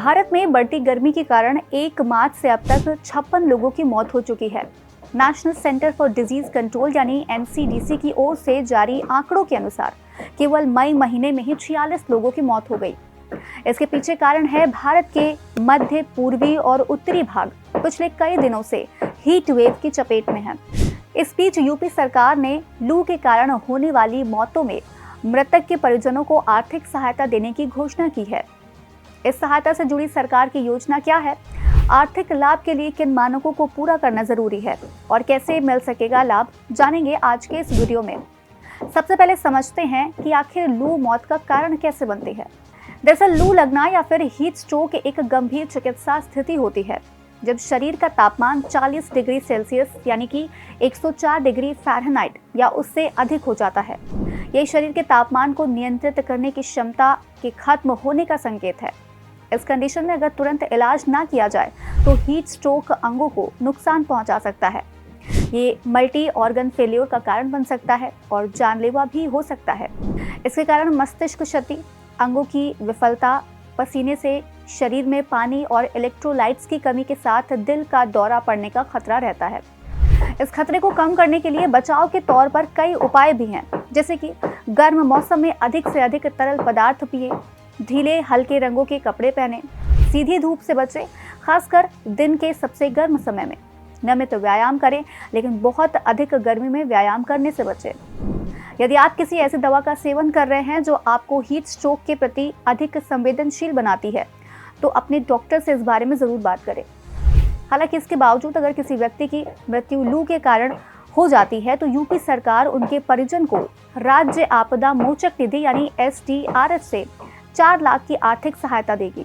भारत में बढ़ती गर्मी के कारण 1 मार्च से अब तक 56 लोगों की मौत हो चुकी है। National centre for disease control यानी एनसीडीसी की ओर से जारी आंकड़ों के अनुसार केवल मई महीने में ही 46 लोगों की मौत हो गई। इसके पीछे कारण है भारत के मध्य, पूर्वी और उत्तरी भाग पिछले कई दिनों से हीट वेव की चपेट में है। इस बीच यूपी सरकार ने लू के कारण होने वाली मौतों में मृतक के परिजनों को आर्थिक सहायता देने की घोषणा की है। इस सहायता से जुड़ी सरकार की योजना क्या है, आर्थिक लाभ के लिए किन मानकों को पूरा करना जरूरी है और कैसे मिल सकेगा लाभ, जानेंगे आज के इस वीडियो में। सबसे पहले समझते हैं कि आखिर लू मौत का कारण कैसे बनती है। दरअसल लू लगना या फिर हीट स्ट्रोक एक गंभीर चिकित्सा स्थिति होती है जब शरीर का तापमान 40 डिग्री सेल्सियस यानी कि 104 डिग्री फ़ारेनहाइट या उससे अधिक हो जाता है। यह शरीर के तापमान को नियंत्रित करने की क्षमता के खत्म होने का संकेत है। इस कंडीशन में अगर तुरंत इलाज ना किया जाए तो हीट स्ट्रोक अंगों को नुकसान पहुंचा सकता है। ये मल्टी ऑर्गन फेल्योर का कारण बन सकता है और जानलेवा भी हो सकता है। इसके कारण मस्तिष्क क्षति, अंगों की विफलता, पसीने से शरीर में पानी और इलेक्ट्रोलाइट्स की कमी के साथ दिल का दौरा पड़ने का खतरा रहता है। इस खतरे को कम करने के लिए बचाव के तौर पर कई उपाय भी हैं, जैसे कि गर्म मौसम में अधिक से अधिक तरल पदार्थ पिए, ढीले हल्के रंगों के कपड़े पहने, सीधी धूप से बचें, खासकर दिन के सबसे गर्म समय में, नियमित व्यायाम करें लेकिन बहुत अधिक गर्मी में व्यायाम करने से बचें। यदि आप किसी ऐसी दवा का सेवन कर रहे हैं जो आपको हीट स्ट्रोक के प्रति अधिक संवेदनशील बनाती है तो अपने डॉक्टर से इस बारे में ज़रूर बात करें। हालांकि इसके बावजूद अगर किसी व्यक्ति की मृत्यु लू के कारण हो जाती है तो यूपी सरकार उनके परिजन को राज्य आपदा मोचक निधि यानी SDRF से 4 लाख की आर्थिक सहायता देगी।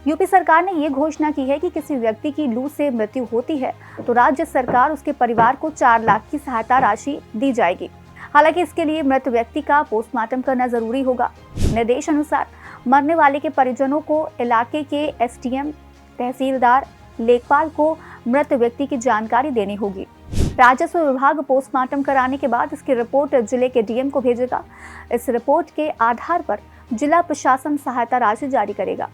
यूपी सरकार ने ये घोषणा की है कि किसी व्यक्ति की लू से मृत्यु होती है तो राज्य सरकार उसके परिवार को 4 लाख की सहायता राशि दी जाएगी। हालांकि इसके लिए मृत व्यक्ति का पोस्टमार्टम करना जरूरी होगा। निर्देश अनुसार मरने वाले के परिजनों को इलाके के SDM, तहसीलदार, लेखपाल को मृत व्यक्ति की जानकारी देनी होगी। राजस्व विभाग पोस्टमार्टम कराने के बाद इसकी रिपोर्ट जिले के DM को भेजेगा। इस रिपोर्ट के आधार पर जिला प्रशासन सहायता राशि जारी करेगा।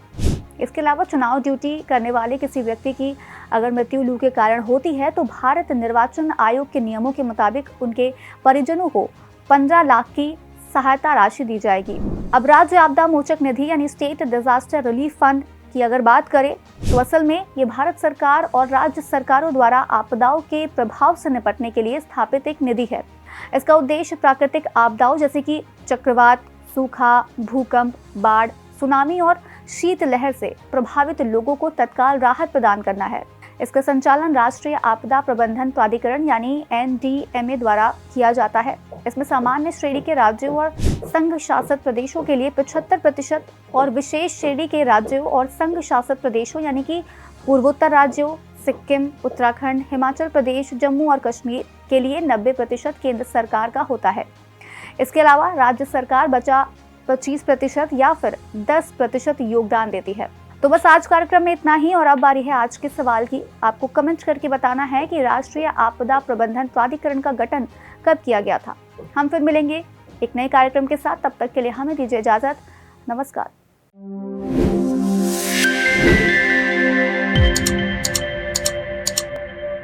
इसके अलावा चुनाव ड्यूटी करने वाले किसी व्यक्ति की अगर मृत्यु लू के कारण होती है तो भारत निर्वाचन आयोग के नियमों के मुताबिक उनके परिजनों को 15 लाख की सहायता राशि दी जाएगी। अब राज्य आपदा मोचक निधि यानी स्टेट डिजास्टर रिलीफ फंड की अगर बात करें तो असल में ये भारत सरकार और राज्य सरकारों द्वारा आपदाओं के प्रभाव से निपटने के लिए स्थापित एक निधि है। इसका उद्देश्य प्राकृतिक आपदाओं जैसे कि चक्रवात, सूखा, भूकंप, बाढ़, सुनामी और शीतलहर से प्रभावित लोगों को तत्काल राहत प्रदान करना है। इसका संचालन राष्ट्रीय आपदा प्रबंधन प्राधिकरण यानी NDMA द्वारा किया जाता है। इसमें सामान्य श्रेणी के राज्यों और संघ शासित प्रदेशों के लिए 75% और विशेष श्रेणी के राज्यों और संघ शासित प्रदेशों यानी कि पूर्वोत्तर राज्यों, सिक्किम, उत्तराखंड, हिमाचल प्रदेश, जम्मू और कश्मीर के लिए 90% केंद्र सरकार का होता है। इसके अलावा राज्य सरकार बचा 25% या फिर 10% योगदान देती है। तो बस आज कार्यक्रम में इतना ही और अब बारी है आज के सवाल की। आपको कमेंट करके बताना है कि राष्ट्रीय आपदा प्रबंधन प्राधिकरण का गठन कब किया गया था। हम फिर मिलेंगे एक नए कार्यक्रम के साथ, तब तक के लिए हमें दीजिए इजाजत। नमस्कार।